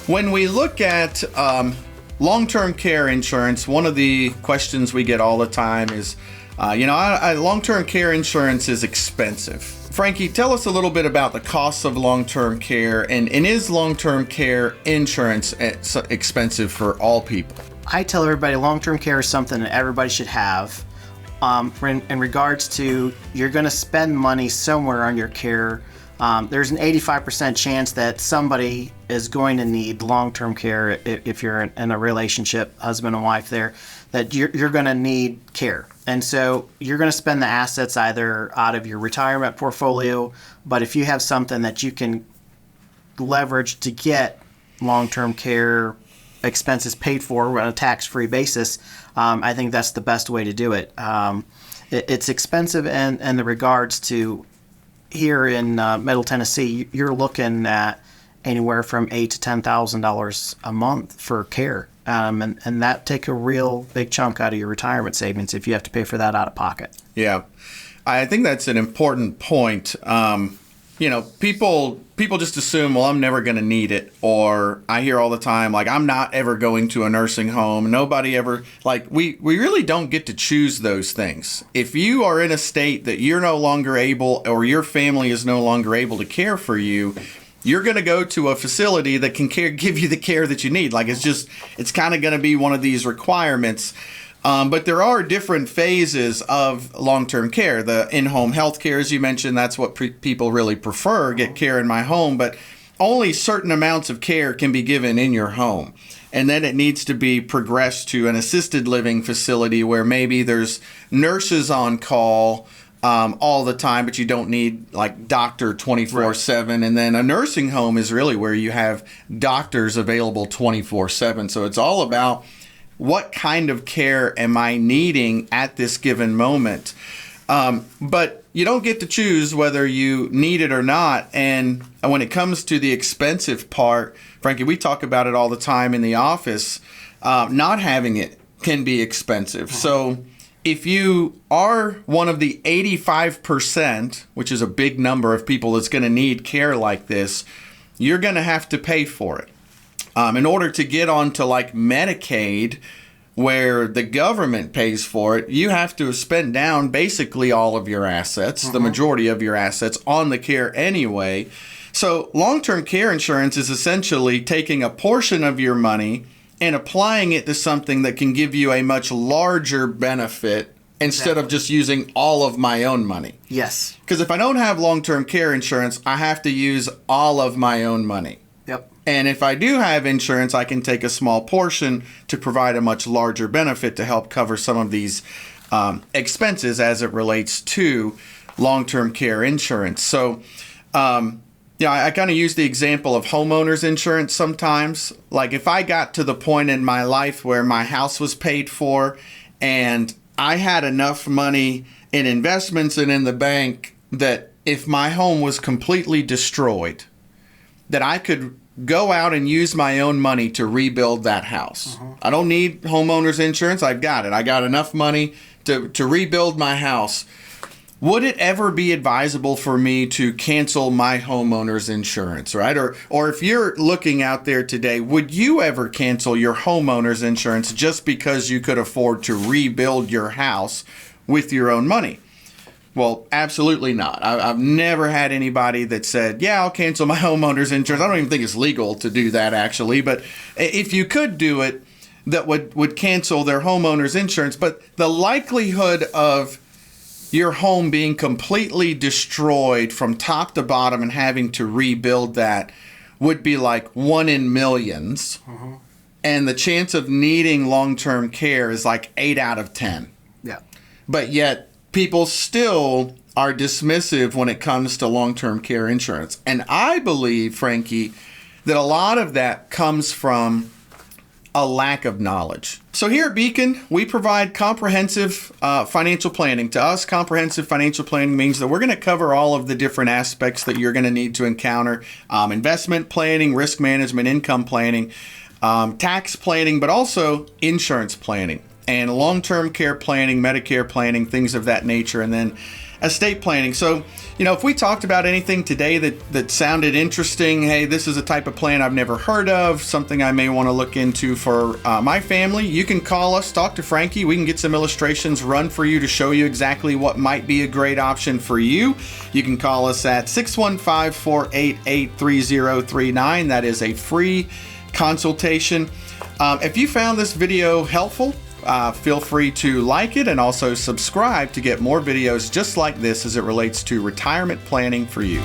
When we look at long-term care insurance, one of the questions we get all the time is, long-term care insurance is expensive. Frankie, tell us a little bit about the costs of long-term care, and is long-term care insurance expensive for all people? I tell everybody long-term care is something that everybody should have. In regards to, you're going to spend money somewhere on your care. There's an 85% chance that somebody is going to need long-term care if you're in a relationship, husband and wife there, that you're going to need care. And so you're going to spend the assets either out of your retirement portfolio, but if you have something that you can leverage to get long-term care expenses paid for on a tax-free basis, I think that's the best way to do it. It's expensive in the regards to here in Middle Tennessee, you're looking at anywhere from $8,000 to $10,000 a month for care. And that take a real big chunk out of your retirement savings if you have to pay for that out of pocket. Yeah, I think that's an important point. People just assume, well, I'm never going to need it. Or I hear all the time, like, I'm not ever going to a nursing home. Nobody ever, we really don't get to choose those things. If you are in a state that you're no longer able, or your family is no longer able to care for you, you're going to go to a facility that can give you the care that you need. It's kind of going to be one of these requirements. But there are different phases of long-term care. The in-home health care, as you mentioned, that's what people really prefer, get care in my home. But only certain amounts of care can be given in your home. And then it needs to be progressed to an assisted living facility where maybe there's nurses on call all the time, but you don't need doctor 24/7. Right. And then a nursing home is really where you have doctors available 24/7. So it's all about what kind of care am I needing at this given moment. But you don't get to choose whether you need it or not. And when it comes to the expensive part, Frankie, we talk about it all the time in the office. Not having it can be expensive. So if you are one of the 85%, which is a big number of people that's going to need care like this, you're going to have to pay for it. In order to get onto Medicaid, where the government pays for it, you have to spend down basically all of your assets, the majority of your assets, on the care anyway. So long-term care insurance is essentially taking a portion of your money and applying it to something that can give you a much larger benefit instead of just using all of my own money. Yes. Because if I don't have long-term care insurance, I have to use all of my own money. Yep. And if I do have insurance, I can take a small portion to provide a much larger benefit to help cover some of these expenses as it relates to long-term care insurance. So, I kind of use the example of homeowners insurance sometimes. Like if I got to the point in my life where my house was paid for and I had enough money in investments and in the bank that if my home was completely destroyed, that I could go out and use my own money to rebuild that house. I don't need homeowners insurance. I've got it. I got enough money to rebuild my house. Would it ever be advisable for me to cancel my homeowner's insurance, right? Or if you're looking out there today, would you ever cancel your homeowner's insurance just because you could afford to rebuild your house with your own money? Well, absolutely not. I've never had anybody that said, yeah, I'll cancel my homeowner's insurance. I don't even think it's legal to do that, actually. But if you could do it, that would cancel their homeowner's insurance. But the likelihood of your home being completely destroyed from top to bottom and having to rebuild that would be like 1 in millions. And the chance of needing long-term care is like 8 out of 10. Yeah. But yet people still are dismissive when it comes to long-term care insurance. And I believe, Frankie, that a lot of that comes from a lack of knowledge. So here at Beacon, we provide comprehensive financial planning. To us, comprehensive financial planning means that we're going to cover all of the different aspects that you're going to need to encounter. Investment planning, risk management, income planning, tax planning, but also insurance planning and long-term care planning, Medicare planning, things of that nature. And then estate planning. So, if we talked about anything today that sounded interesting, hey, this is a type of plan I've never heard of, something I may want to look into for my family, you can call us, talk to Frankie. We can get some illustrations run for you to show you exactly what might be a great option for you. You can call us at 615-488-3039. That is a free consultation. If you found this video helpful, feel free to like it and also subscribe to get more videos just like this as it relates to retirement planning for you.